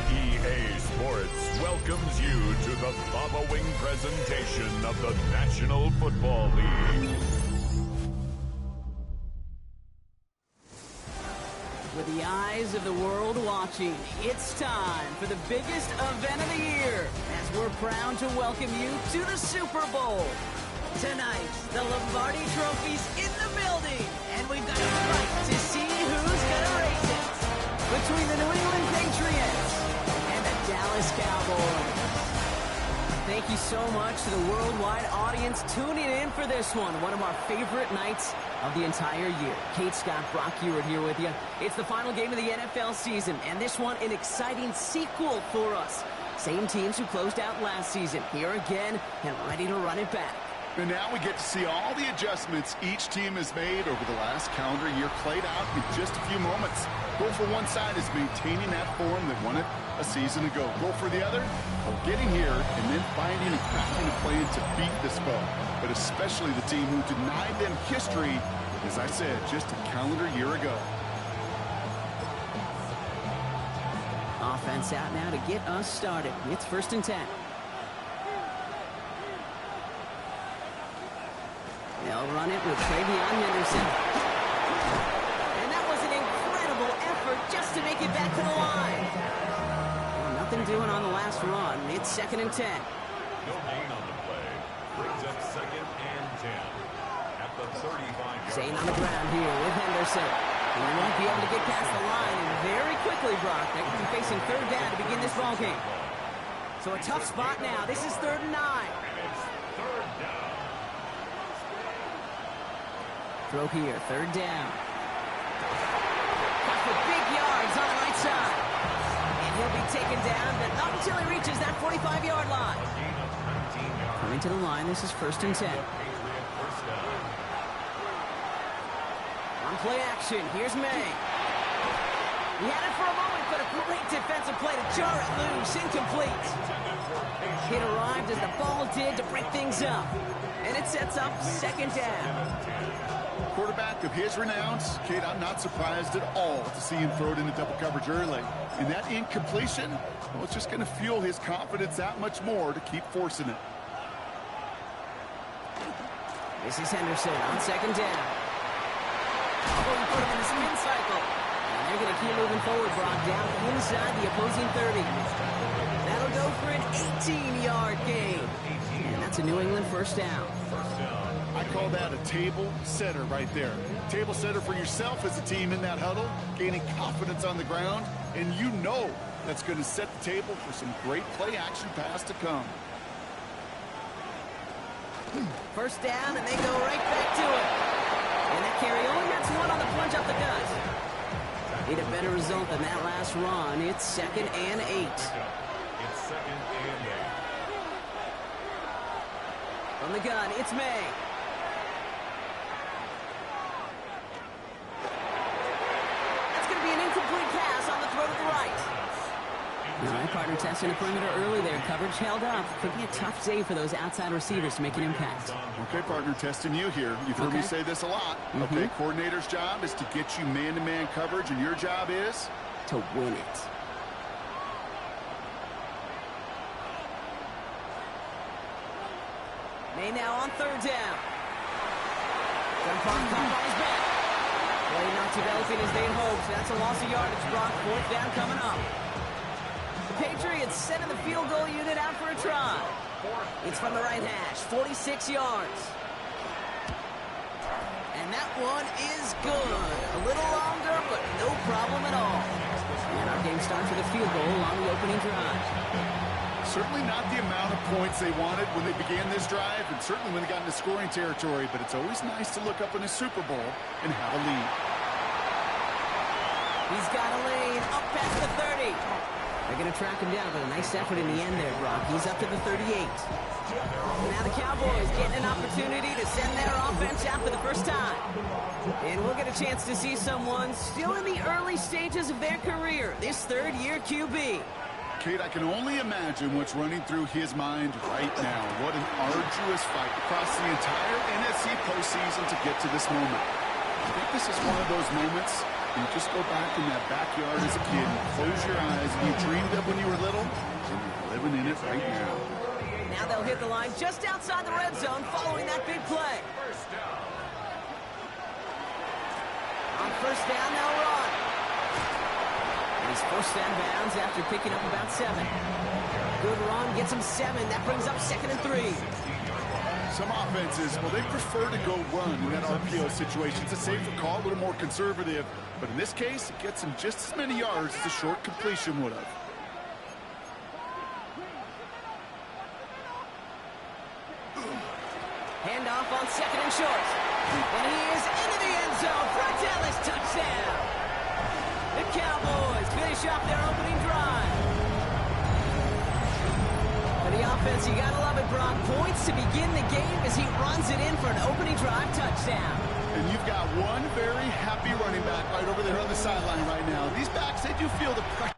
EA Sports welcomes you to the following presentation of the National Football League. With the eyes of the world watching, it's time for the biggest event of the year, as we're proud to welcome you to the Super Bowl. Tonight, the Lombardi Trophy's in the building, and we've got a fight to see who's gonna raise it. Between the New England Patriots and the Dallas Cowboys. Thank you so much to the worldwide audience tuning in for this one of our favorite nights of the entire year. Kate, Scott, Brock Ewart here with you. It's the final game of the NFL season, and this one an exciting sequel for us. Same teams who closed out last season, here again and ready to run it back. And now we get to see all the adjustments each team has made over the last calendar year played out in just a few moments. Goal for one side is maintaining that form that won it a season ago. Goal for the other, well, getting here and then finding and crafting a plan to beat this foe. But especially the team who denied them history, as I said, just a calendar year ago. Offense out now to get us started. It's 1st and 10. They'll run it with Travion Henderson. And that was an incredible effort just to make it back to the line. Well, nothing doing on the last run. It's 2nd and 10. No gain on the play. Brings up 2nd and 10. At the 35-yard Zane on the ground here with Henderson. He won't be able to get past the line. And very quickly, Brock, they could be facing 3rd down to begin this ball game. So a tough spot now. This is 3rd and 9. It's 3rd down. Throw here, 3rd down. Got for big yards on the right side. And he'll be taken down, but not until he reaches that 45-yard line. Coming to the line, this is 1st and 10. On play action, here's May. He had it for a moment, but a great defensive play to jar it loose, incomplete. It arrived as the ball did to break things up. And it sets up 2nd down. Quarterback of his renowns, Kate, I'm not surprised at all to see him throw it into double coverage early. And that incompletion, well, it's just going to fuel his confidence that much more to keep forcing it. This is Henderson on 2nd down. Put him in the spin cycle. And they're going to keep moving forward, Brock, down inside the opposing 30. That'll go for an 18-yard gain. And that's a New England 1st down. I call that a table setter right there. Table setter for yourself as a team in that huddle, gaining confidence on the ground, and you know that's going to set the table for some great play-action pass to come. 1st down, and they go right back to it. And that carry only gets one on the plunge up the gut. Need a better result than that last run. It's 2nd and 8. It's 2nd and 8. From the gun, it's May. That's going to be an incomplete pass on the throw to the right. All right, partner testing the perimeter early there. Coverage held up. Could be a tough day for those outside receivers to make an impact. Okay, partner, testing you here. You've heard me say this a lot. Okay, coordinator's job is to get you man-to-man coverage, and your job is? To win it. May now on 3rd down. Gunpowder caught by his back. Play not developing as they'd hoped. That's a loss of yardage, Brock. 4th down coming up. The Patriots sending the field goal unit out for a try. It's from the right hash, 46 yards. And that one is good. A little longer, but no problem at all. And our game starts with a field goal on the opening drive. Certainly not the amount of points they wanted when they began this drive, and certainly when they got into scoring territory, but it's always nice to look up in a Super Bowl and have a lead. He's got a lane up past the 30. They're going to track him down, but a nice effort in the end there, Brock. He's up to the 38. Now the Cowboys getting an opportunity to send their offense out for the first time. And we'll get a chance to see someone still in the early stages of their career, this third-year QB. Kate, I can only imagine what's running through his mind right now. What an arduous fight across the entire NFC postseason to get to this moment. I think this is one of those moments you just go back in that backyard as a kid and close your eyes and you dreamed of when you were little, and you're living in it right now. Now they'll hit the line just outside the red zone following that big play. On first down, they'll run. And he's forced out of bounds after picking up about 7. Good run, gets him 7. That brings up 2nd and 3. Some offenses, well, they prefer to go run in that RPO situation. It's a safer call, a little more conservative. But in this case, it gets him just as many yards as a short completion would have. Handoff on 2nd and short. And he is into the end zone for a Dallas touchdown. The Cowboys finish off their opening drive. For the offense, you gotta love it, Brock. Points to begin the game as he runs it in for an opening drive touchdown. And you've got one very happy running back right over there on the sideline right now. These backs, they do feel the pressure.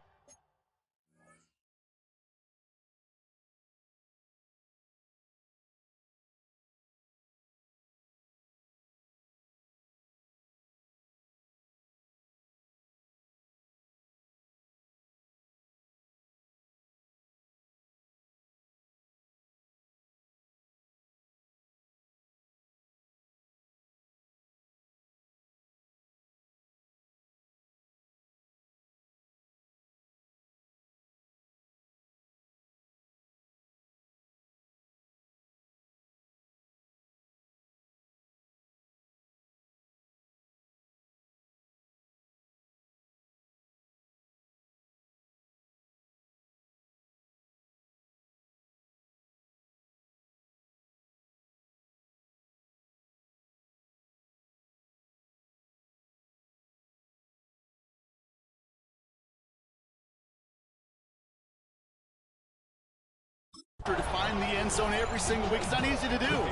To find the end zone every single week. It's not easy to do,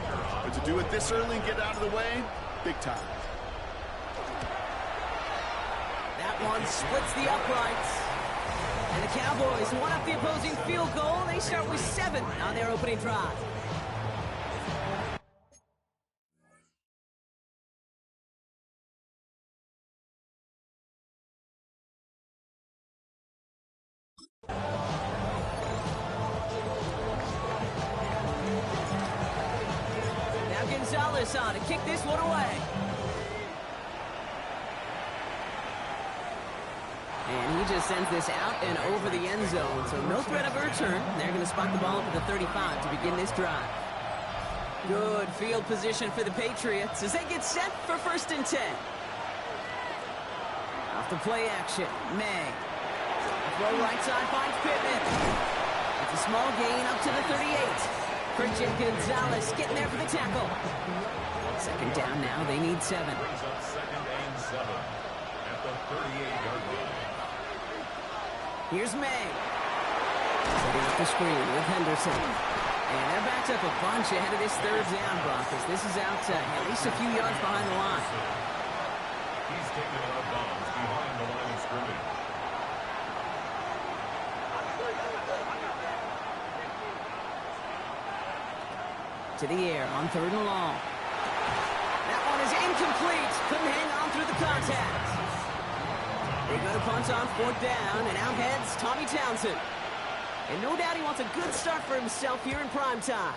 but to do it this early and get out of the way, big time. That one splits the uprights. And the Cowboys won up the opposing field goal. They start with 7 on their opening drive. Gonzalez on to kick this one away. And he just sends this out and over the end zone, so no threat of a return. They're going to spot the ball up at the 35 to begin this drive. Good field position for the Patriots as they get set for 1st and 10. Off the play action, May. Throw right side finds Pittman. It's a small gain up to the 38. Christian Gonzalez getting there for the tackle. 2nd down now. They need 7. Brings up 2nd and 7 at the 38-yard line. Here's May. Setting up the screen with Henderson. And they're backed up a bunch ahead of this 3rd down, Brock, as this is out at least a few yards behind the line. He's taken out of bounds behind the line of scrimmage. To the air on 3rd and long. That one is incomplete. Couldn't hang on through the contact. They're going to punt on 4th down, and out heads Tommy Townsend. And no doubt he wants a good start for himself here in prime time.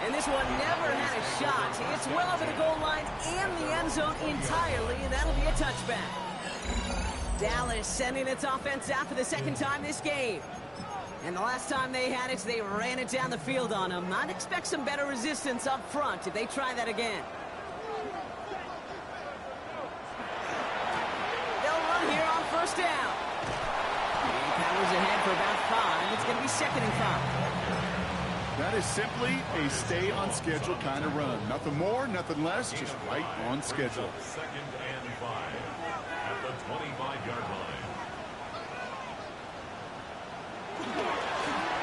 And this one never had a shot. It's well over the goal line and the end zone entirely, and that'll be a touchback. Dallas sending its offense out for the second time this game. And the last time they had it, they ran it down the field on them. I'd expect some better resistance up front if they try that again. They'll run here on first down. And Powers ahead for about 5. It's going to be 2nd and 5. That is simply a stay-on-schedule kind of run. Nothing more, nothing less, just right on schedule. 2nd and 5 at the 25-yard line.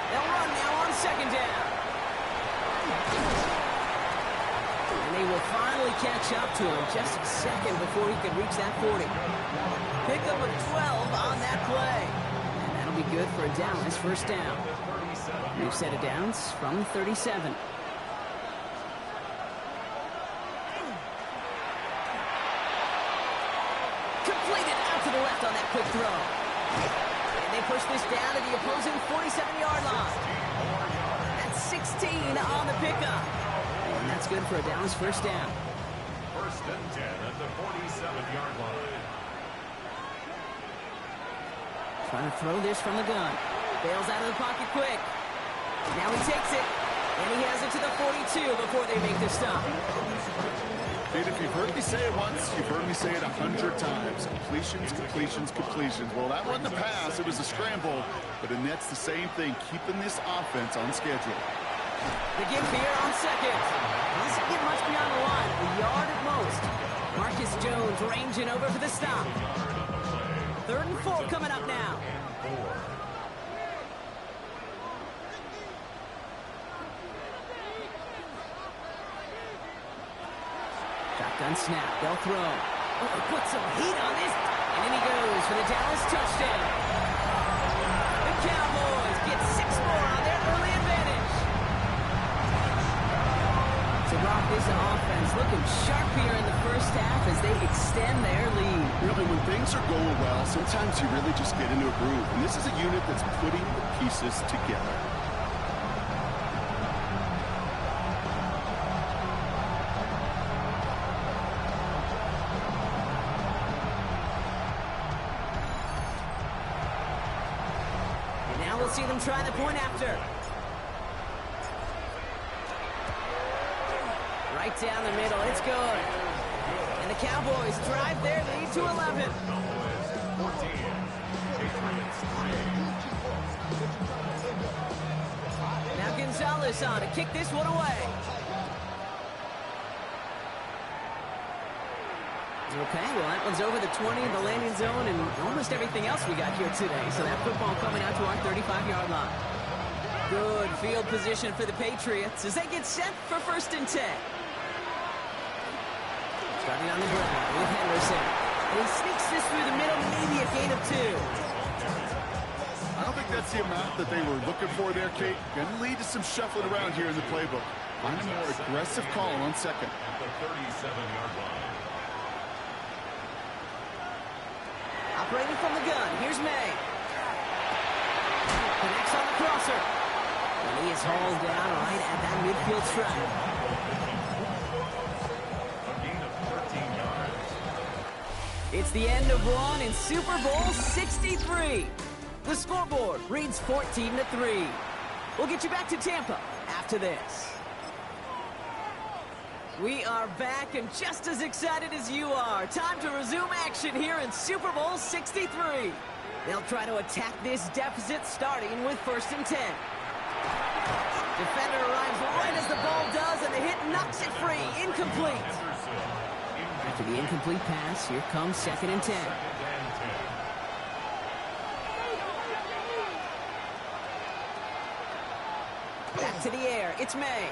They'll run now on 2nd down. And they will finally catch up to him just a second before he could reach that 40. Pickup of 12 on that play. And that'll be good for a Dallas first down. New set of downs from 37. Completed out to the left on that quick throw. And they push this down to the opposing 47-yard line. That's 16 on the pickup. And that's good for a Dallas first down. 1st and 10 at the 47-yard line. Trying to throw this from the gun. Bails out of the pocket quick. Now he takes it. And he has it to the 42 before they make the stop. Dude, if you've heard me say it once, you've heard me say it 100 times. Completions, completions, completions. Well, that wasn't a pass. It was a scramble. But it nets the same thing, keeping this offense on schedule. The give here on 2nd. Doesn't get much beyond the line. A yard at most. Marcus Jones ranging over for the stop. 3rd and 4 coming up now. Shotgun snap. They'll throw. Oh, he put some heat on this. And in he goes for the Dallas touchdown. The Cowboys get 6 more on their early advantage. So, Brock, this offense looking sharp here in the first half as they extend their lead. Really, when things are going well, sometimes you really just get into a groove. And this is a unit that's putting the pieces together. We'll see them try the point after. Right down the middle. It's good. And the Cowboys drive their lead to 11. Now Gonzalez on to kick this one away. Okay, well, that one's over the 20 in the landing zone and almost everything else we got here today. So that football coming out to our 35-yard line. Good field position for the Patriots as they get set for 1st and 10. Starting on the ground with Henderson. And he sneaks this through the middle, maybe a gain of 2. I don't think that's the amount that they were looking for there, Kate. Going to lead to some shuffling around here in the playbook. Find a more aggressive call on 2nd. At the 37-yard line. Operating from the gun, here's May. Connects on the crosser. And he is hauled down right at that midfield stripe. A gain of 13 yards. It's the end of one in Super Bowl 63. The scoreboard reads 14-3. We'll get you back to Tampa after this. We are back and just as excited as you are. Time to resume action here in Super Bowl 63. They'll try to attack this deficit starting with 1st and 10. Defender arrives right as the ball does and the hit knocks it free. Incomplete. After the incomplete pass, here comes 2nd and 10. Back to the air. It's May.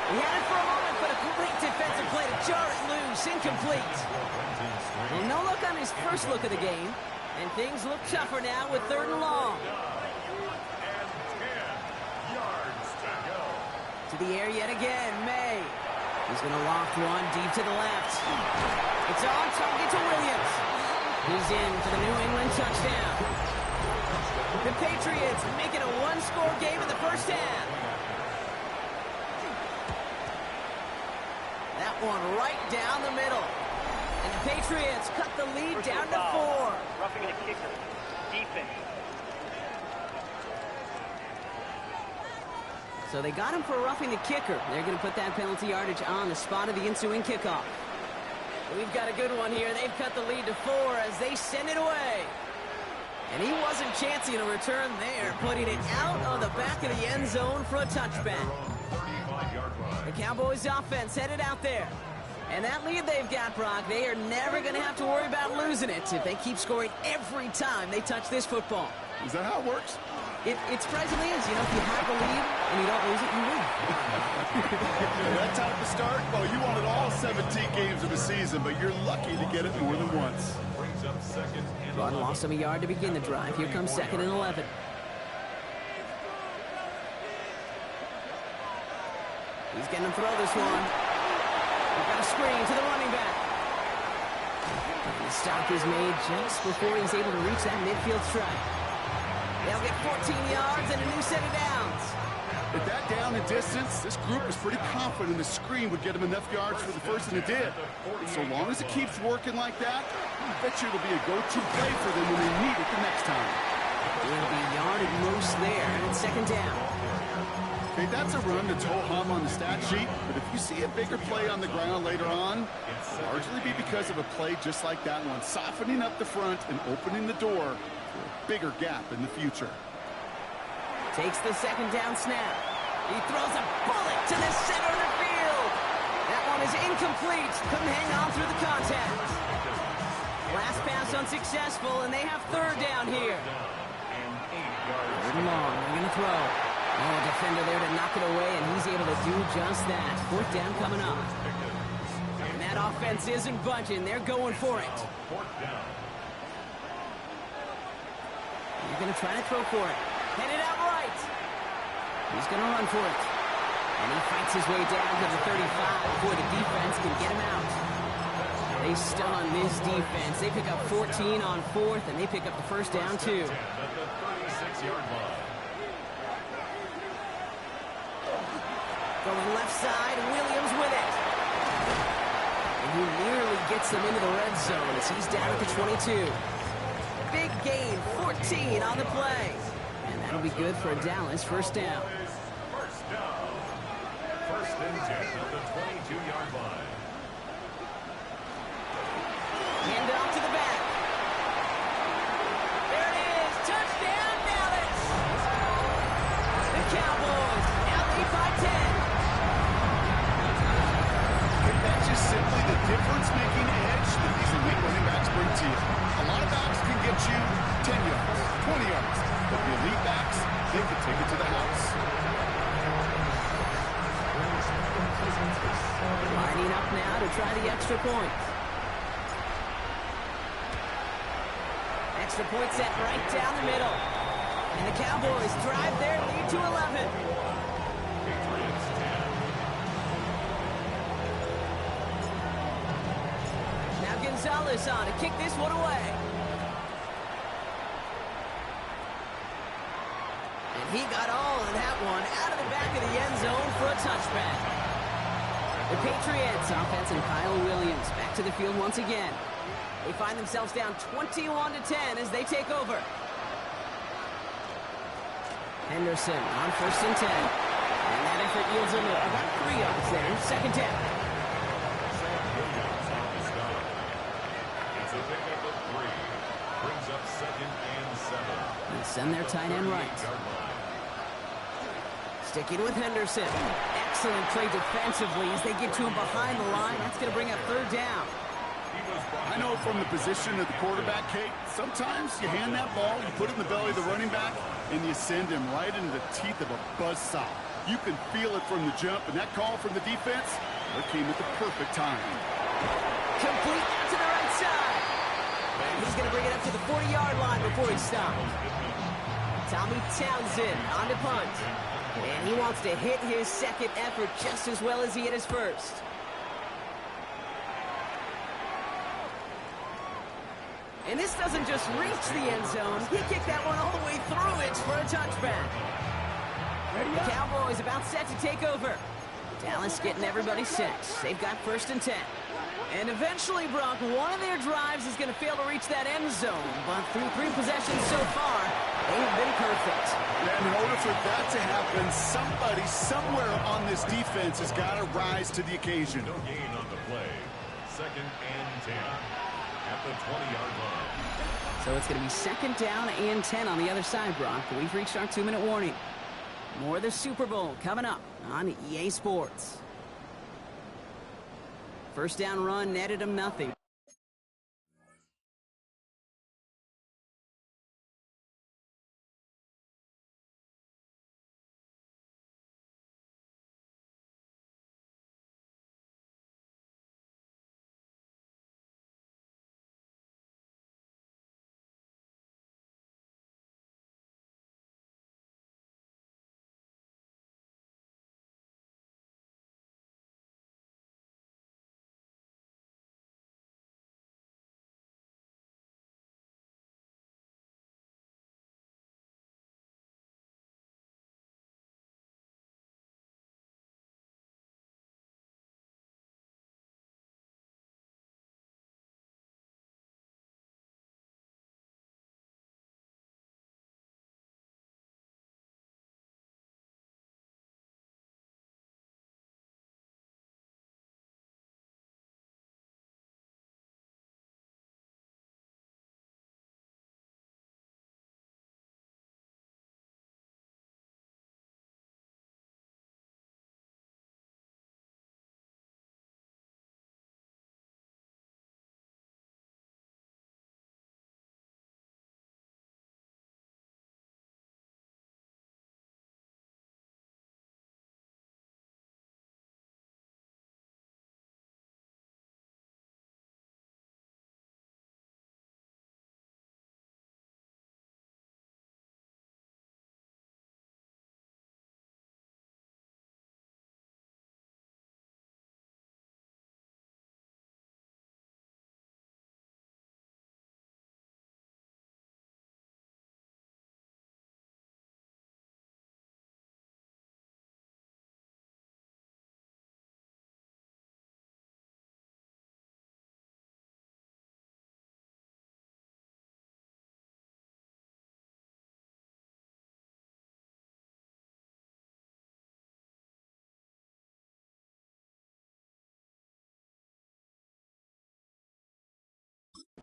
He had it for a moment, but a great defensive play to jar it loose. Incomplete. Well, no look on his first look of the game. And things look tougher now with 3rd and long. To the air yet again, May. He's going to loft one deep to the left. It's on target to Williams. He's in for the New England touchdown. The Patriots make it a one-score game in the first half. That one right down the middle. And the Patriots cut the lead down to 4. Roughing a kicker. Defense. So they got him for roughing the kicker. They're going to put that penalty yardage on the spot of the ensuing kickoff. We've got a good one here. They've cut the lead to 4 as they send it away. And he wasn't chancing a return there, putting it out of the back of the end zone for a touchback. The Cowboys offense headed out there. And that lead they've got, Brock, they are never going to have to worry about losing it if they keep scoring every time they touch this football. Is that how it works? It surprisingly is. You know, if you have a lead and you don't lose it, you win. That time to start? Well, you wanted all 17 games of the season, but you're lucky to get it more than once. Run lost him a yard to begin the drive. Here comes 2nd and 11. He's going to throw this one. We've got a screen to the running back. The stop is made just before he's able to reach that midfield strike. They'll get 14 yards and a new set of downs. At that down and distance, this group was pretty confident the screen would get him enough yards for the first, and it did. So long as it keeps working like that, I bet you it'll be a go-to play for them when they need it the next time. It'll be yard at most there, and it's 2nd down. Okay, that's a run that's ho-hum on the stat sheet, but if you see a bigger play on the ground later on, it'll largely be because of a play just like that one, softening up the front and opening the door for a bigger gap in the future. Takes the 2nd down snap. He throws a bullet to the center of the field. That one is incomplete. Couldn't hang on through the contact. Last pass unsuccessful, and they have 3rd down here. 3rd and long. They're going to throw. Oh, defender there to knock it away, and he's able to do just that. 4th down coming up. And that offense isn't budging. They're going for it. They're going to try to throw for it. Headed out right. He's going to run for it. And he fights his way down to the 35 before the defense can get him out. They stun this defense. They pick up 14 on 4th, and they pick up the 1st down, too. Going left side, Williams with it. And he nearly gets them into the red zone as he's down at the 22. Big gain, 14 on the play. And that'll be good for a Dallas 1st down. 1st and 10 at the 22-yard line. Hand off to the back. There it is. Touchdown, Dallas. The Cowboys now lead by 10. That's just simply the difference-making edge that these elite running backs bring to you. A lot of backs can get you 10 yards, 20 yards, but the elite backs, they can take it to the house. Lining up now to try the extra point. Extra point set right down the middle. And the Cowboys drive their lead to 11. Now Gonzalez on to kick this one away. And he got all of that one out of the back of the end zone for a touchback. The Patriots offense and Kyle Williams back to the field once again. They find themselves down 21-10 as they take over. Henderson on 1st and 10. And that effort yields him about 3 yards there. 2nd down. It's a pickup of 3. Brings up 2nd and 7. They send their tight end right. Sticking with Henderson. Excellent play defensively as they get to him behind the line. That's going to bring up 3rd down. I know from the position of the quarterback, Kate, sometimes you hand that ball, you put it in the belly of the running back, and you send him right into the teeth of a buzzsaw. You can feel it from the jump, and that call from the defense, it came at the perfect time. Complete to the right side. And he's going to bring it up to the 40-yard line before he stops. Tommy Townsend on to punt. And he wants to hit his 2nd effort just as well as he hit his 1st. And this doesn't just reach the end zone. He kicked that one all the way through it for a touchback. The Cowboys about set to take over. Dallas getting everybody set. They've got 1st and 10. And eventually, Brock, one of their drives is going to fail to reach that end zone. But through 3 possessions so far, they have been perfect. And in order for that to happen, somebody somewhere on this defense has got to rise to the occasion. No gain on the play. 2nd and 10 at the 20-yard line. So it's going to be 2nd down and 10 on the other side, Brock. We've reached our 2-minute warning. More of the Super Bowl coming up on EA Sports. First down run netted him nothing.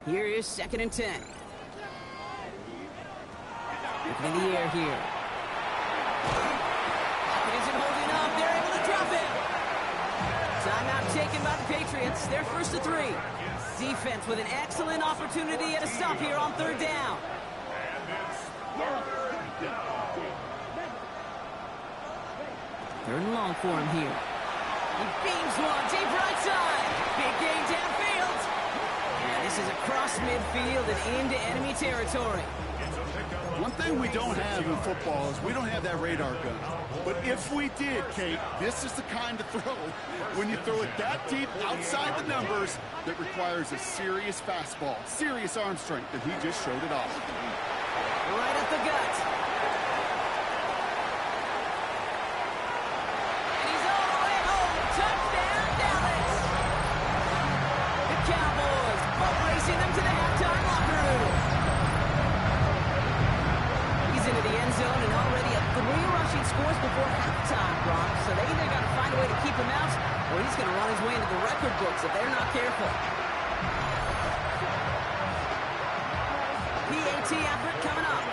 Here is 2nd and 10. Looking in the air here. It isn't holding up. They're able to drop it. Timeout taken by the Patriots. They're 1st and 3. Defense with an excellent opportunity at a stop here on 3rd down. Third and long for him here. He beams one deep right side. Big gain downfield. And this is across midfield and into enemy territory. One thing we don't have in football is we don't have that radar gun. But if we did, Kate, this is the kind of throw, when you throw it that deep outside the numbers, that requires a serious fastball, serious arm strength, and he just showed it off. Right up the gut. And he's all the way home. Touchdown, Dallas. The Cowboys boat racing them to the halftime locker room. He's into the end zone and already at 3 rushing scores before halftime, Brock. So they either got to find a way to keep him out, or he's going to run his way into the record books if they're not careful. PAT effort coming up.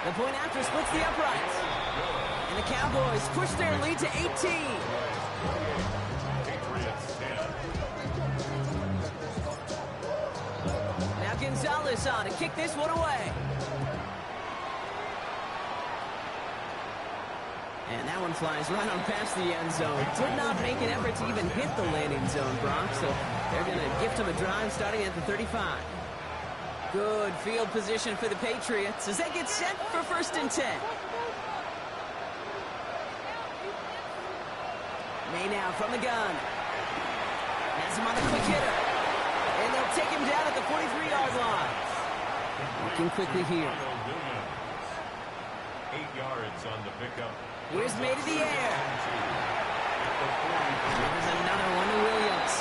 The point after splits the uprights. And the Cowboys push their lead to 18. Now Gonzalez on to kick this one away. And that one flies right on past the end zone. Did not make an effort to even hit the landing zone, Brock. So they're going to gift him a drive starting at the 35. Good field position for the Patriots as they get set for 1st and 10. May now from the gun. Has him on the quick hitter. And they'll take him down at the 43-yard line. Looking quickly here. 8 yards on the pickup. Here's May to the air. There's another one to Williams.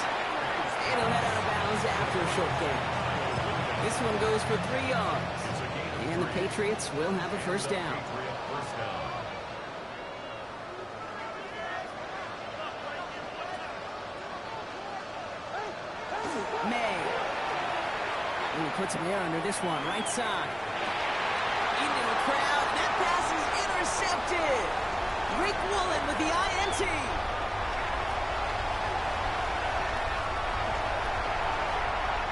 And he'll head out of bounds after a short gain. This one goes for 3 yards. And the Patriots will have a first down. May. And he puts him there under this one, right side. Into the crowd. That pass is intercepted. Rick Woolen with the INT.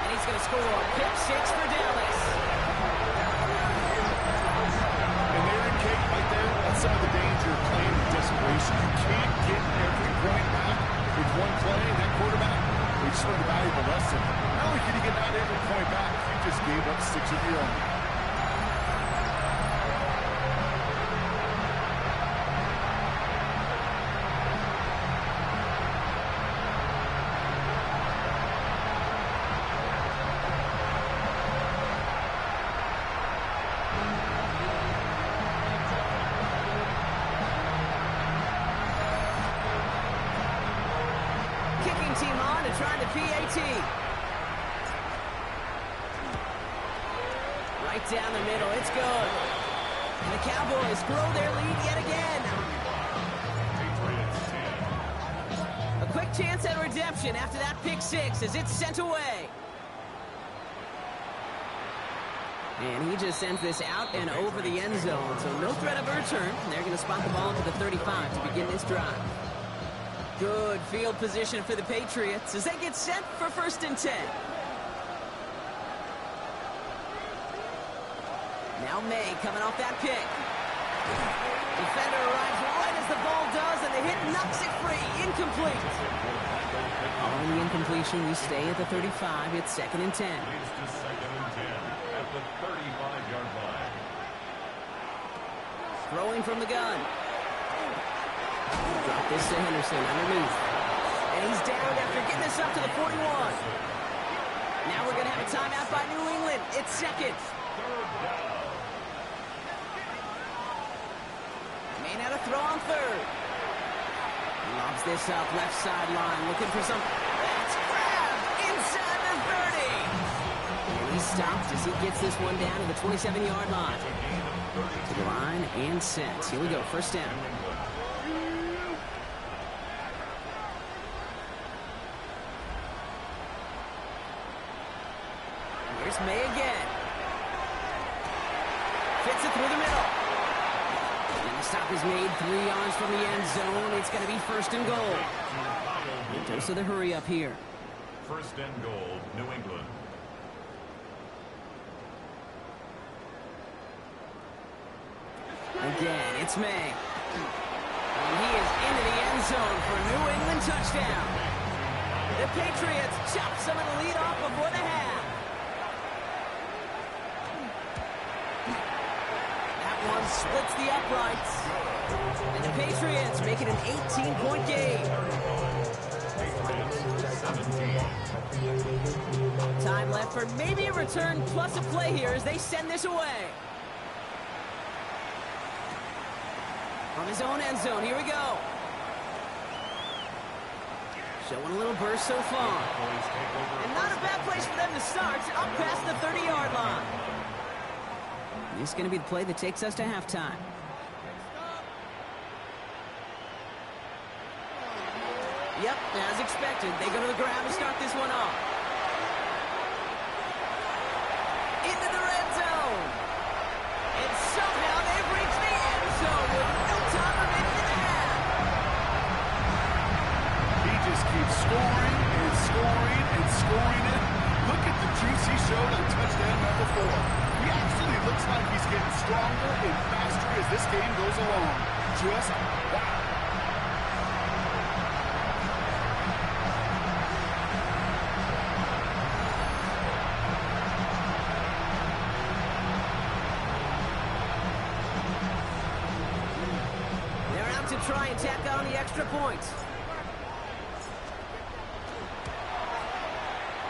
And he's going to score. Pick 6 for Dallas. And there in Kate, right there, that's some of the danger of playing with desperation. You can't get every point back with one play. That quarterback, they just learned a valuable lesson. Not only can you get not every point back, you just gave up 6 of your own. Team on to try the PAT. Right down the middle. It's good. And the Cowboys grow their lead yet again. A quick chance at redemption after that pick 6 as it's sent away. And he just sends this out and over the end zone. So no threat of a return. They're going to spot the ball to the 35 to begin this drive. Good field position for the Patriots as they get set for 1st and 10. Now May coming off that pick. Defender arrives right as the ball does, and the hit knocks it free. Incomplete. Following the incompletion, we stay at the 35. It's 2nd and 10. Leads to 2nd and 10 at the 35-yard line. Throwing from the gun. Drop this to Henderson underneath. And he's down after getting this up to the 41. Now we're going to have a timeout by New England. It's 2nd. May not have throw on 3rd. Lobs this up left sideline. Looking for some. That's grabbed inside the 30. And he's stopped as he gets this one down to the 27-yard line. To the line and set. Here we go. 1st down. Here's May again. Fits it through the middle. And the stop is made 3 yards from the end zone. It's going to be 1st and goal. Dose of the hurry up here. 1st and goal, New England. Again, it's May. And he is into the end zone for a New England touchdown. The Patriots chop some of the lead off before the half. One splits the uprights. And the Patriots make it an 18-point game. Time left for maybe a return plus a play here as they send this away. From his own end zone, here we go. Showing a little burst so far. And not a bad place for them to start, up past the 30-yard line. This is going to be the play that takes us to halftime. Yep, as expected, they go to the ground to start this one off. Into the red zone. And somehow they've reached the end zone with no time remaining in the half. He just keeps scoring and scoring and scoring it. Look at the juice he showed on touchdown number 4. He actually looks like he's getting stronger and faster as this game goes along. Just wow. They're out to try and tack on the extra points.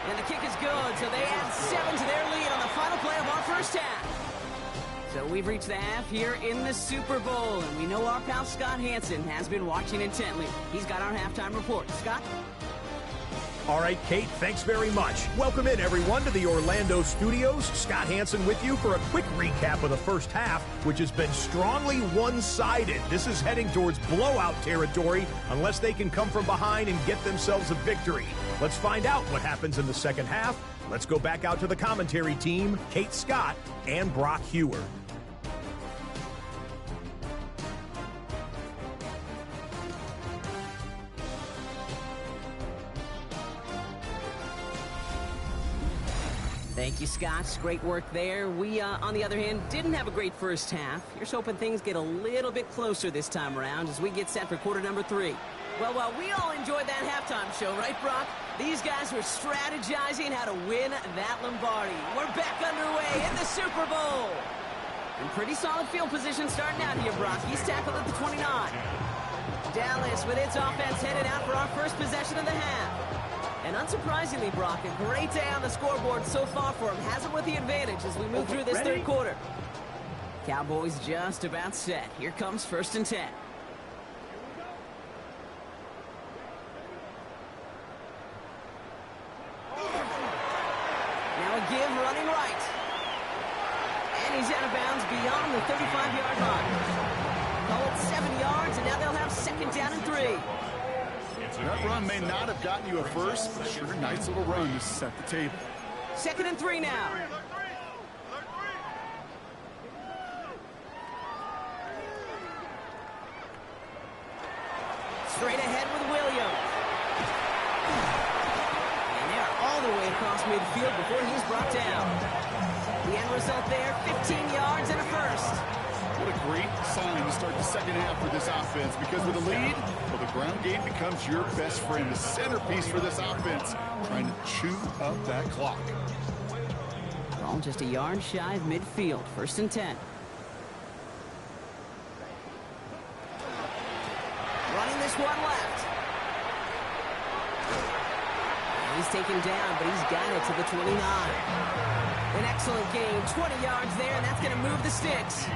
And the kick is good, so they add 7 to their lead on the final play of our first half. So So we've reached the half here in the Super Bowl, and we know our pal Scott Hanson has been watching intently. He's got our halftime report. Scott? All right, Kate, thanks very much. Welcome in, everyone, to the Orlando studios. Scott Hanson with you for a quick recap of the first half, which has been strongly one-sided. This is heading towards blowout territory unless they can come from behind and get themselves a victory. Let's find out what happens in the second half. Let's go back out to the commentary team, Kate Scott and Brock Hewer. Thank you, Scott. Great work there. We, on the other hand, didn't have a great first half. Here's hoping things get a little bit closer this time around as we get set for quarter number 3. Well, we all enjoyed that halftime show, right, Brock? These guys were strategizing how to win that Lombardi. We're back underway in the Super Bowl. In pretty solid field position starting out here, Brock. He's tackled at the 29. Dallas with its offense headed out for our first possession of the half. And unsurprisingly, Brock, a great day on the scoreboard so far for him. Has it with the advantage as we move through this third quarter. Cowboys just about set. Here comes 1st and 10. Now a give running right. And he's out of bounds beyond the 35-yard line. Call it 7 yards, and now they'll have 2nd down and 3. That run may not have gotten you a first, but sure, nice little run to set the table. 2nd and 3 now. Straight ahead with Williams. And they're all the way across midfield before he's brought down. The end result there, 15 yards and a first. What a great sign to start the second half for this offense, because with a lead, well, the ground game becomes your best friend, the centerpiece for this offense, trying to chew up that clock. Ball just a yard shy of midfield, 1st and 10. Running this one left. And he's taken down, but he's got it to the 29. An excellent gain, 20 yards there, and that's going to move the sticks.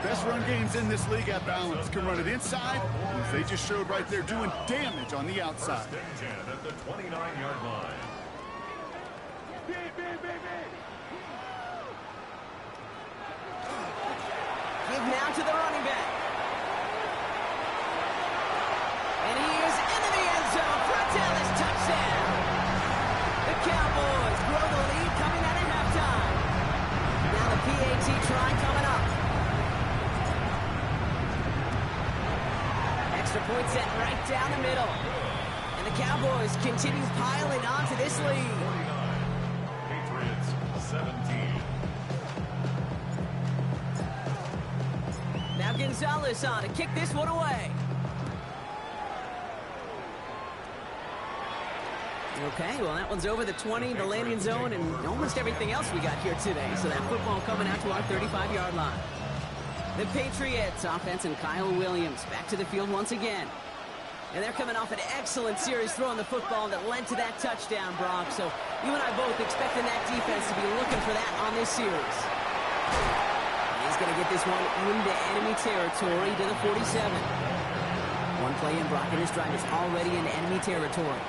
Best run games in this league at balance. Can run it inside, as they just showed right there, doing damage on the outside. At the 29-yard line. Give now to the running back. And he is into the end zone for a Dallas touchdown. The Cowboys grow the lead coming out at halftime. Now the PAT try coming up. Extra point set right down the middle. And the Cowboys continue piling on to this lead. Patriots 17. Now Gonzalez on to kick this one away. Okay, well, that one's over the 20, the landing zone, and almost everything else we got here today. So that football coming out to our 35-yard line. The Patriots offense and Kyle Williams back to the field once again. And they're coming off an excellent series throwing the football that led to that touchdown, Brock. So you and I both expecting that defense to be looking for that on this series. He's going to get this one into enemy territory to the 47. One play in, Brock, and his drive is already in enemy territory.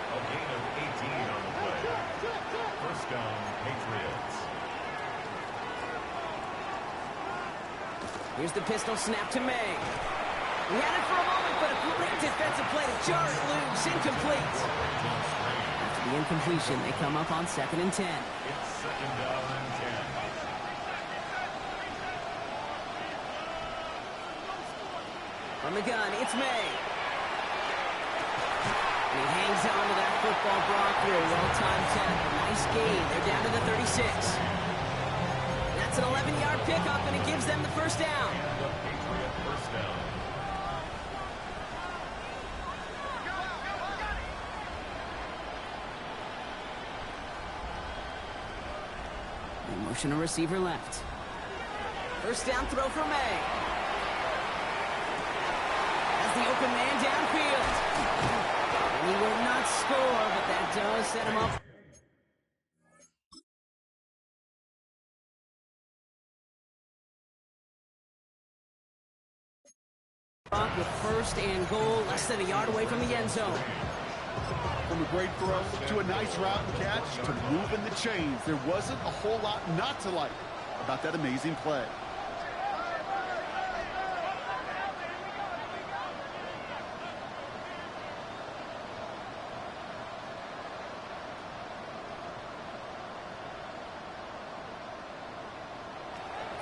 A gain of 18 on the play. 1st down, Patriots. Here's the pistol snap to May. He had it for a moment, but a great defensive play to jar it loose. Incomplete. After the incompletion, they come up on 2nd and 10. It's 2nd down and 10. From the gun, it's May. And he hangs on to that football, Brock, for a well-timed tackle. Nice gain. They're down to the 36. That's an 11-yard pickup, and it gives them the 1st down. The Patriot 1st down. Motion a receiver left. 1st down throw for May. Has the open man downfield. And he will not score, but that does set him up With first and goal, less than a yard away from the end zone. From a great throw to a nice route and catch to moving the chains, there wasn't a whole lot not to like about that amazing play.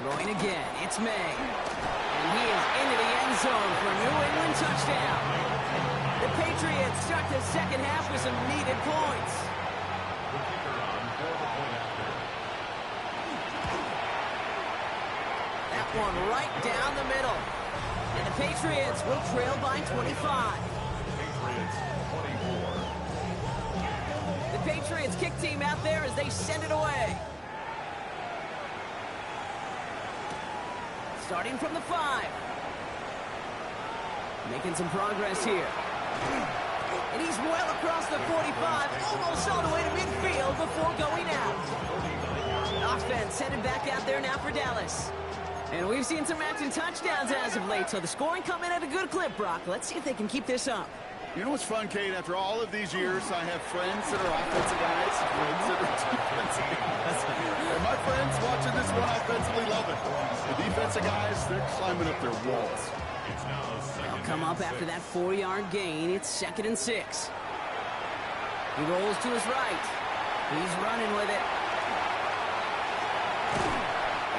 Throwing again, it's May. And he is into the end zone for a New England touchdown. The Patriots start the second half with some needed points. That one right down the middle. And the Patriots will trail by 25. The Patriots kick team out there as they send it away. Starting from the 5. Making some progress here. And he's well across the 45, almost all the way to midfield before going out. Offense headed back out there now for Dallas. And we've seen some matching touchdowns as of late, so the scoring coming at a good clip, Brock. Let's see if they can keep this up. You know what's fun, Kate? After all of these years, I have friends that are offensive guys, friends that are defensive guys. And my friends watching this one offensively love it. The defensive guys, they're climbing up their walls. They'll come up after that 4-yard gain. It's 2nd and 6. He rolls to his right. He's running with it.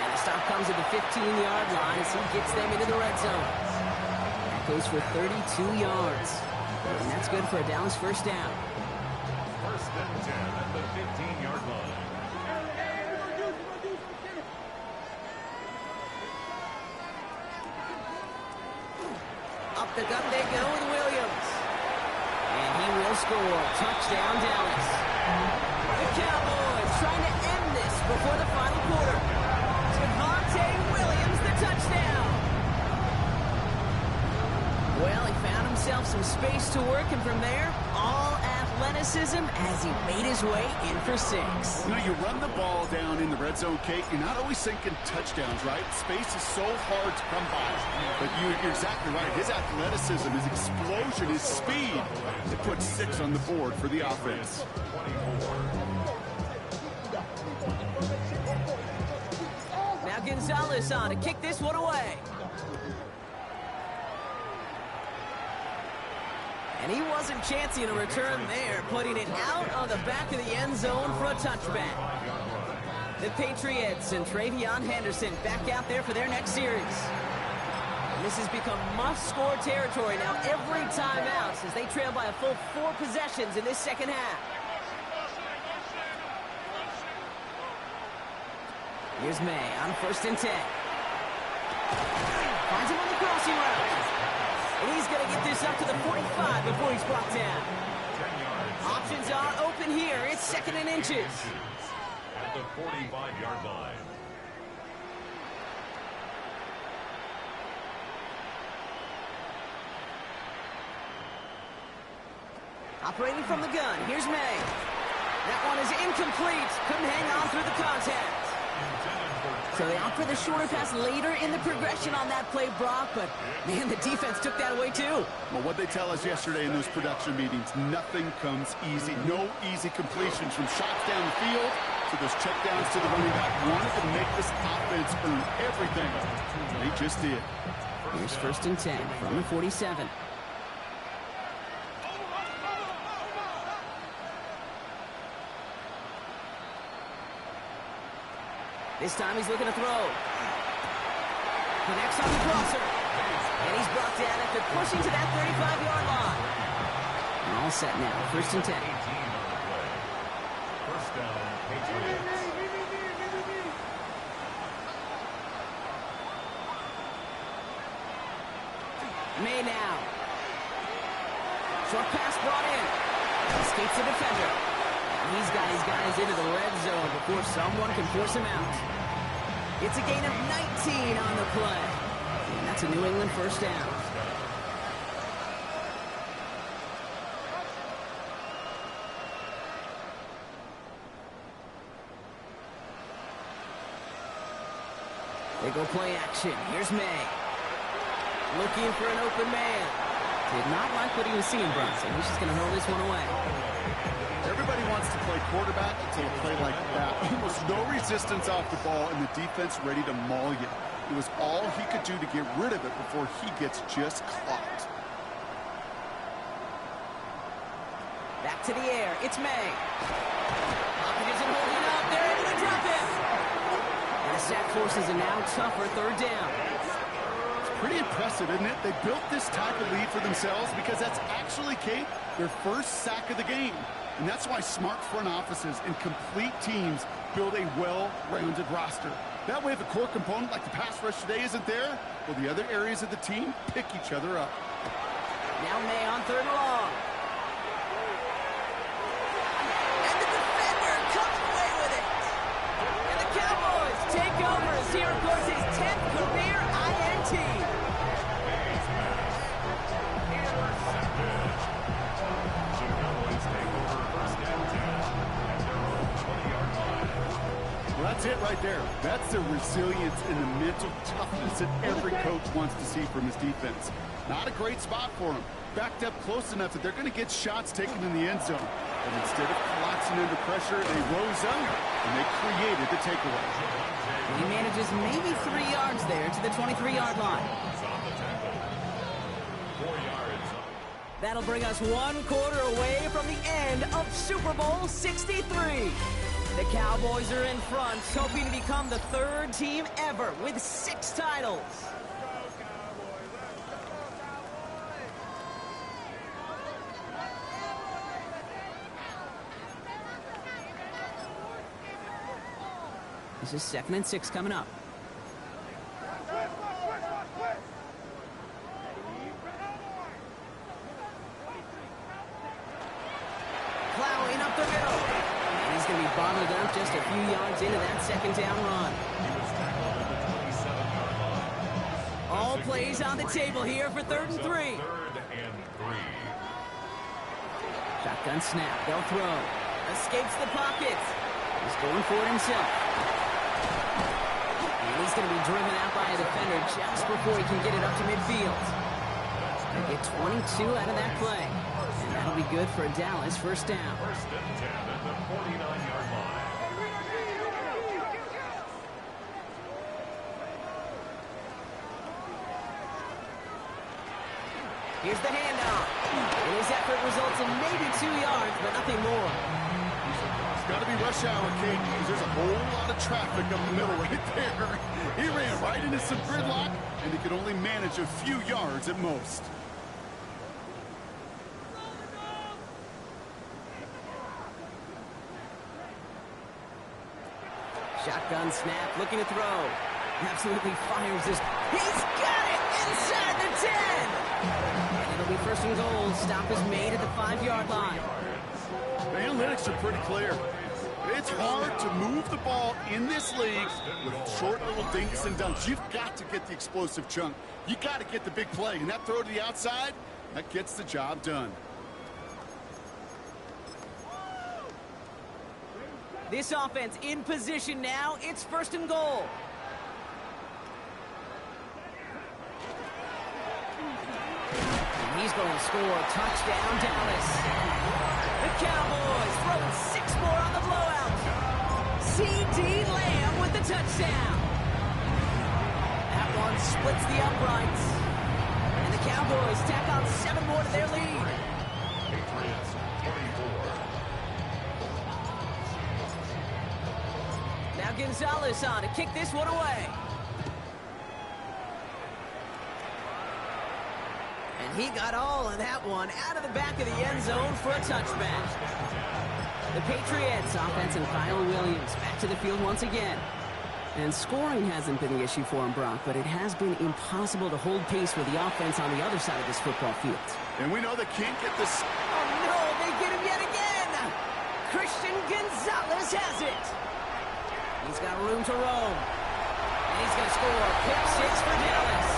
And the stop comes at the 15-yard line as he gets them into the red zone. That goes for 32 yards. And that's good for a Dallas first down. First and 10 at the 15-yard line. Up the gut they go with Williams. And he will score. Touchdown, Dallas. The Cowboys trying to end this before the final quarter. Javonte Williams, the touchdown. Well, he found himself some space to work, and from there, all athleticism as he made his way in for 6. You know, you run the ball down in the red zone, Kate, you're not always thinking touchdowns, right? Space is so hard to come by. But you're exactly right. His athleticism, his explosion, his speed, it puts 6 on the board for the offense. Now Gonzalez on to kick this one away. And he wasn't chancing a return there, putting it out on the back of the end zone for a touchback. The Patriots and Travion Henderson back out there for their next series. And this has become must-score territory now every time out as they trail by a full 4 possessions in this second half. Here's May on 1st and 10. Finds him on the crossing route. And he's going to get this up to the 45 before he's brought down. Options are open here. It's 2nd and inches. At the 45-yard line. Operating from the gun. Here's May. That one is incomplete. Couldn't hang on through the contact. So they opt for the shorter pass later in the progression on that play, Brock, but, man, the defense took that away, too. Well, what they tell us yesterday in those production meetings, nothing comes easy. No easy completions from shots down the field to those checkdowns to the running back. Wanted to make this offense earn everything. They just did. Here's 1st and 10 from the 47. This time he's looking to throw. Connects on the crosser. And he's brought down after pushing to that 35-yard line. And all set now. 1st and 10. First down, Patriots. May now. Short pass brought in. Escapes the defender. He's got his guys into the red zone before someone can force him out. It's a gain of 19 on the play. And that's a New England first down. They go play action. Here's May. Looking for an open man. Did not like what he was seeing, Bronson. He's just going to hurl this one away. Everybody wants to play quarterback until a play like that. Almost no resistance off the ball and the defense ready to maul you. It was all he could do to get rid of it before he gets just clocked. Back to the air. It's May. Pocket isn't holding up. They're able to drop it. And the sack forces a now tougher third down. It's pretty impressive, isn't it? They built this type of lead for themselves because that's actually, Kate, their first sack of the game. And that's why smart front offices and complete teams build a well-rounded roster. That way, if a core component like the pass rush today isn't there, well, the other areas of the team pick each other up. Now May on third and long. And the defender comes away with it. And the Cowboys take over as here goes his 10th career INT. Well, that's it right there. That's the resilience and the mental toughness that every coach wants to see from his defense. Not a great spot for him. Backed up close enough that they're going to get shots taken in the end zone. But instead of collapsing under pressure, they rose up and they created the takeaway. He manages maybe 3 yards there to the 23-yard line. That'll bring us 1 quarter away from the end of Super Bowl 63. The Cowboys are in front, hoping to become the 3rd team ever with 6 titles. This is 2nd and 6 coming up. Plowing up the middle. And he's going to be bottled up just a few yards into that 2nd down run. All plays on the table here for 3rd and 3. Shotgun snap. They'll throw. Escapes the pocket. He's going for it himself. And he's going to be driven out by a defender just before he can get it up to midfield. They get 22 out of that play. And that'll be good for a Dallas first down. First and 10 at the 49-yard line. Here's the handoff. And his effort results in maybe 2 yards, but nothing more. It's got to be rush hour, Kate, because there's a whole lot of traffic up the middle right there. He ran right into some gridlock, and he could only manage a few yards at most. Shotgun snap, looking to throw. Absolutely fires this. He's got it inside the 10. And it'll be 1st and goal. Stop is made at the 5-yard line. The analytics are pretty clear. It's hard to move the ball in this league with short little dinks and dunks. You've got to get the explosive chunk. You got to get the big play. And that throw to the outside, that gets the job done. This offense in position now. It's 1st and goal. And he's going to score. Touchdown, Dallas. The Cowboys throwing 6 more on the blowout. C.D. Lamb with the touchdown. That one splits the uprights. And the Cowboys tack on 7 more to their lead. Patriots 24. Now Gonzalez on to kick this one away. And he got all of that one out of the back of the end zone for a touchback. The Patriots offense and Kyle Williams back to the field once again. And scoring hasn't been the issue for him, Brock, but it has been impossible to hold pace with the offense on the other side of this football field. And we know they can't get this. Oh, no, they get him yet again. Christian Gonzalez has it. He's got room to roam. And he's going to score. Pick 6 for Dallas.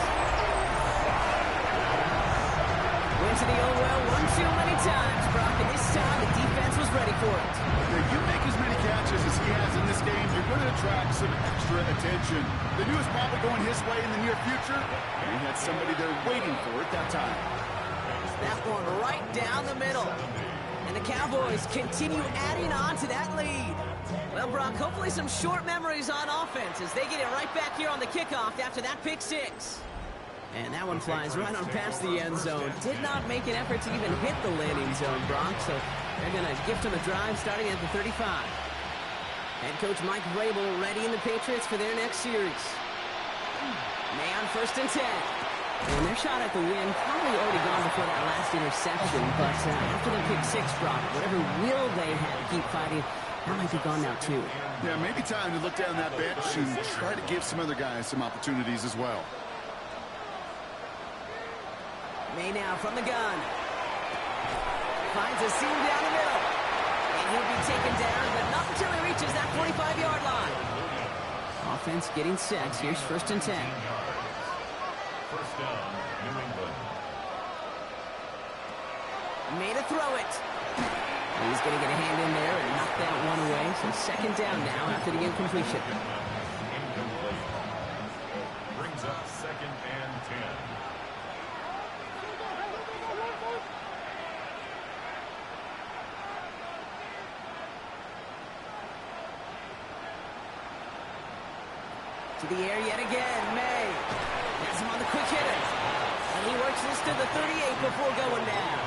Went to the well one too many times, Brock, and this time the defense was ready for it. If you make as many catches as he has in this game, you're going to attract some extra attention. They knew it was probably going his way in the near future, and he had somebody there waiting for it that time. That one right down the middle. And the Cowboys continue adding on to that lead. Well, Brock, hopefully some short memories on offense as they get it right back here on the kickoff after that pick six. And that one flies right on past the end zone. Did not make an effort to even hit the landing zone, Brock, so they're going to gift him a drive starting at the 35. Head coach Mike Vrabel readying the Patriots for their next series. May on 1st and 10. And their shot at the win probably already gone before that last interception, but after the pick six, Brock, whatever will they had to keep fighting, that might be gone now too. Yeah, maybe time to look down that bench and try to give some other guys some opportunities as well. May now from the gun. Finds a seam down the middle. And he'll be taken down, but not until he reaches that 45-yard line. Offense getting set. Here's 1st and 10. First down, New England. Made a throw it. He's going to get a hand in there and knock that one away. So 2nd down now after the incompletion. Incomplete. Brings up 2nd and 10. To the air yet again, May. Has him on the quick hitter. And he works this to the 38 before going down.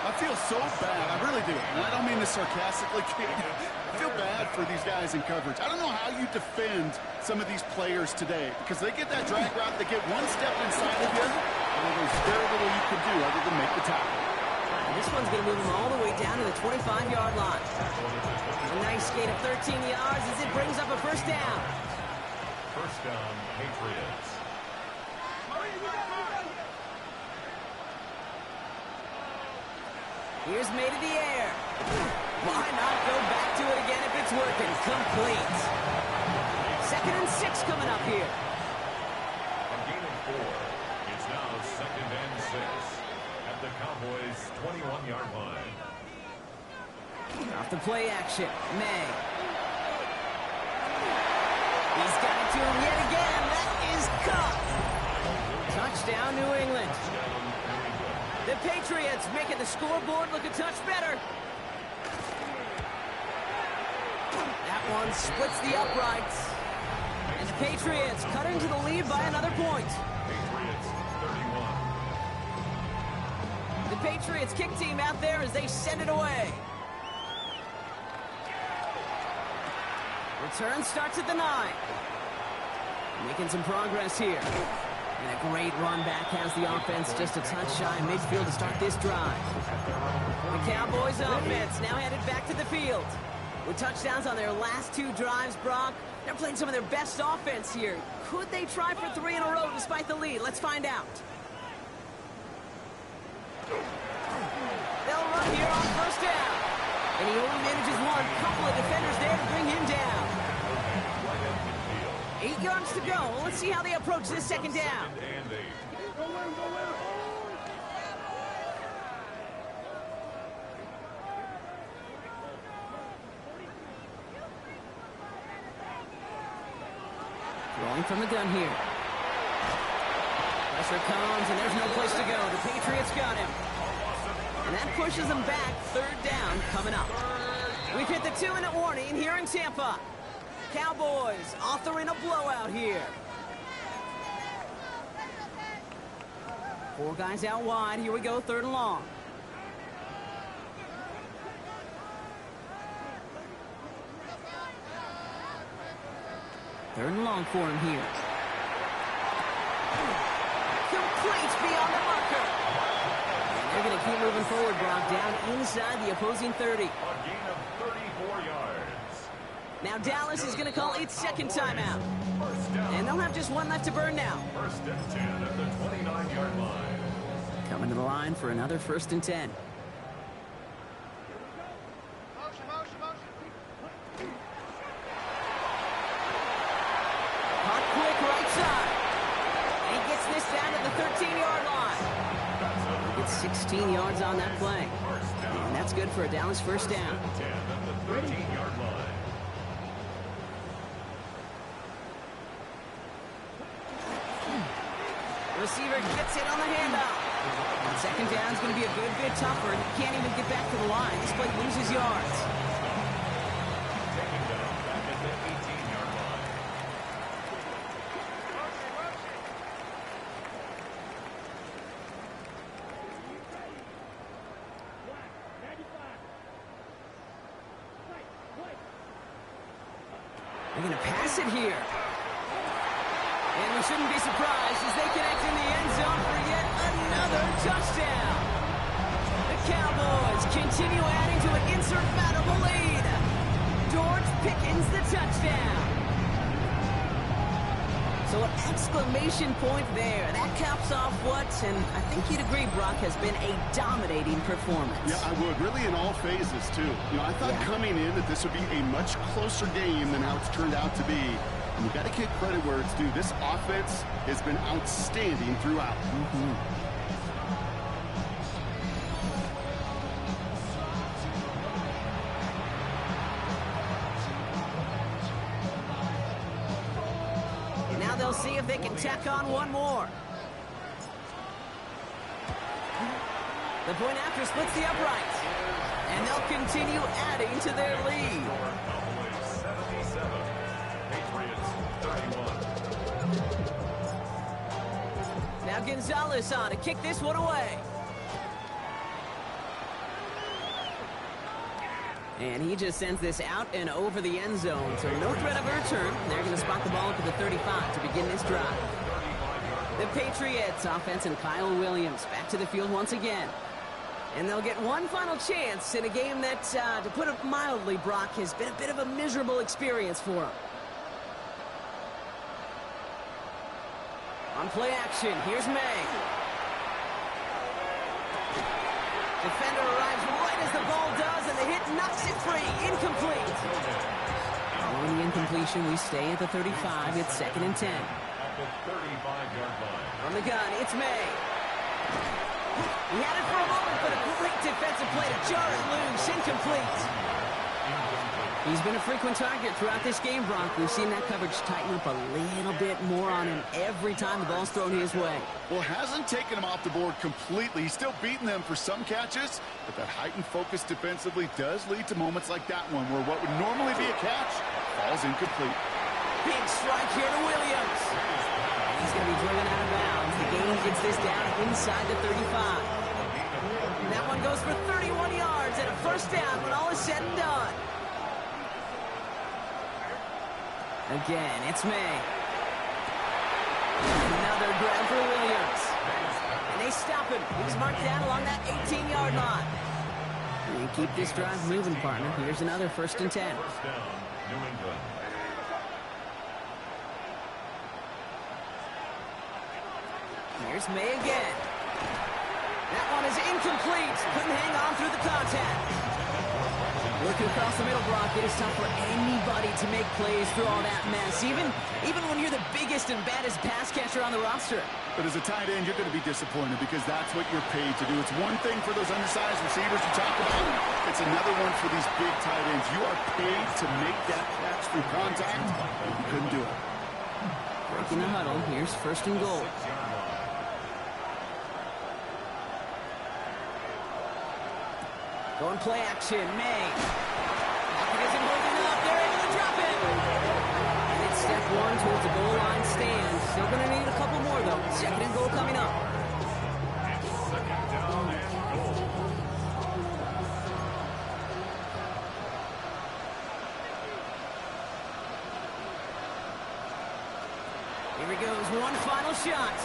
I feel so bad. I really do. And I don't mean this sarcastically. I feel bad for these guys in coverage. I don't know how you defend some of these players today because they get that drag route, they get one step inside of you, and there's very little you can do other than make the tackle. And this one's going to move him all the way down to the 25-yard line. A nice gain of 13 yards as it brings up a 1st down. First down, Patriots. Here's May to the air. Why not go back to it again if it's working? Complete. 2nd and 6 coming up here. A gain of 4. It's now 2nd and 6 at the Cowboys' 21-yard line. Off the play action, May. He's got it to him yet again. That is caught. Touchdown, New England. The Patriots making the scoreboard look a touch better. That one splits the uprights. And the Patriots cut into the lead by another point. Patriots 31. The Patriots kick team out there as they send it away. Return starts at the 9. Making some progress here. And a great run back has the offense just a touch shy in midfield to start this drive. The Cowboys offense now headed back to the field. With touchdowns on their last 2 drives, Brock, they're playing some of their best offense here. Could they try for 3 in a row despite the lead? Let's find out. They'll run here on 1st down. And he only manages one. Couple of defenders there to bring him down. 8 yards to go. Let's see how they approach this 2nd down. And 8. Throwing from the gun here. Pressure comes, and there's no place to go. The Patriots got him. And that pushes them back. 3rd down coming up. We've hit the 2-minute warning here in Tampa. Cowboys authoring a blowout here. 4 guys out wide. Here we go, 3rd and long. Third and long for him here. Complete beyond the marker. And they're going to keep moving forward, Brock, down inside the opposing 30. A gain of 34 yards. Now Dallas is going to call its 2nd timeout. First down. And they'll have just 1 left to burn now. 1st and 10 at the 29-yard line. Coming to the line for another 1st and 10. Hot quick right side. And he gets this down to the 13-yard line. Gets 16 yards on that play. And that's good for a Dallas 1st down. 10 at the 13-yard line. Receiver gets it on the handoff. Second down is going to be a good bit tougher. He can't even get back to the line. This play loses yards. Taking down back at the 18-yard line. They're going to pass it here. And we shouldn't be surprised as they connect in the end zone for yet another touchdown. The Cowboys continue adding to an insurmountable lead. George Pickens the touchdown. So an exclamation point there. That caps off what, and I think you'd agree, Brock, has been a dominating performance. Yeah, I would. Really in all phases, too. You know, I thought coming in that this would be a much closer game than how it's turned out to be. And you got to give credit where it's due. This offense has been outstanding throughout. Now they'll see if they can tack on one more. The point after splits the uprights. And they'll continue adding to their lead. Cowboys 77. Patriots 31. Now Gonzalez on to kick this one away. And he just sends this out and over the end zone. So no threat of a return. They're going to spot the ball up at the 35 to begin this drive. The Patriots offense and Kyle Williams back to the field once again. And they'll get one final chance in a game that, to put it mildly, Brock, has been a bit of a miserable experience for them. On play action, here's May. Defender arrives right as the ball does, and the hit knocks it free. Incomplete. Following the incompletion, we stay at the 35. It's 2nd and 10. At the 35-yard line. From the gun, it's May. He had it for a moment, but a great defensive play to jar it loose. Incomplete. He's been a frequent target throughout this game, Brock. We've seen that coverage tighten up a little bit more on him every time the ball's thrown his way. Well, hasn't taken him off the board completely. He's still beating them for some catches, but that heightened focus defensively does lead to moments like that one where what would normally be a catch falls incomplete. Big strike here to Williams. He's going to be driven out of bounds. The game gets this down inside the 35. That one goes for 31 yards and a first down when all is said and done. Again, it's May. Another grab for Williams. And they stop him. He's marked down along that 18-yard line. And keep this drive moving, partner. Here's another 1st and 10. First down, New England. Here's May again. That one is incomplete. Couldn't hang on through the contact. Looking across the middle, Brock, it is tough for anybody to make plays through all that mess, even when you're the biggest and baddest pass catcher on the roster. But as a tight end, you're going to be disappointed because that's what you're paid to do. It's one thing for those undersized receivers you talk about. It's another one for these big tight ends. You are paid to make that catch through contact. You couldn't do it. Breaking the huddle. Here's 1st and goal. Going play action, May. Lockett isn't holding up. They're able to drop it. And it's step one towards the goal line stand. Still going to need a couple more, though. 2nd and goal coming up. It's 2nd down and goal. Here he goes. One final shot.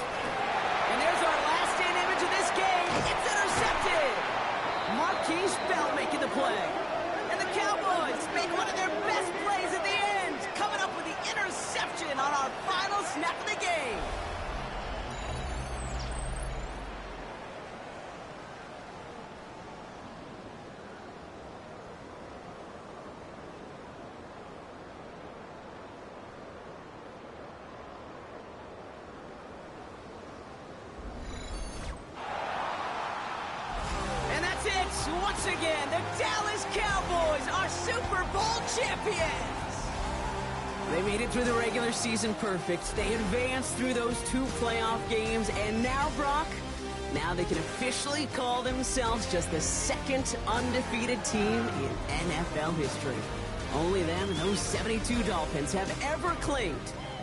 And there's our last-in image of this game. It's intercepted. Marquise Bell making the play. And the Cowboys make one of their best plays at the end, coming up with the interception on our final snap of the game. Once again, the Dallas Cowboys are Super Bowl champions. They made it through the regular season perfect. They advanced through those 2 playoff games, and now, Brock, now they can officially call themselves just the 2nd undefeated team in NFL history. Only them and those 72 Dolphins have ever claimed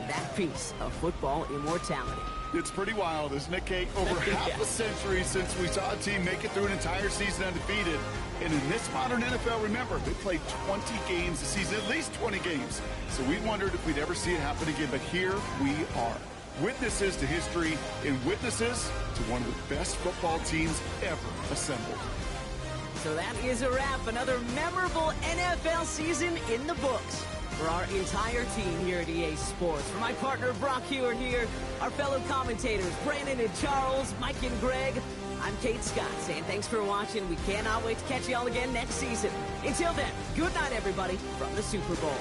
that piece of football immortality. It's pretty wild, isn't it, Kate? Over half a century since we saw a team make it through an entire season undefeated. And in this modern NFL, remember, they played 20 games a season, at least 20 games. So we wondered if we'd ever see it happen again, but here we are. Witnesses to history and witnesses to one of the best football teams ever assembled. So that is a wrap. Another memorable NFL season in the books. For our entire team here at EA Sports, for my partner Brock Huard here, our fellow commentators Brandon and Charles, Mike and Greg, I'm Kate Scott saying thanks for watching. We cannot wait to catch you all again next season. Until then, good night, everybody, from the Super Bowl.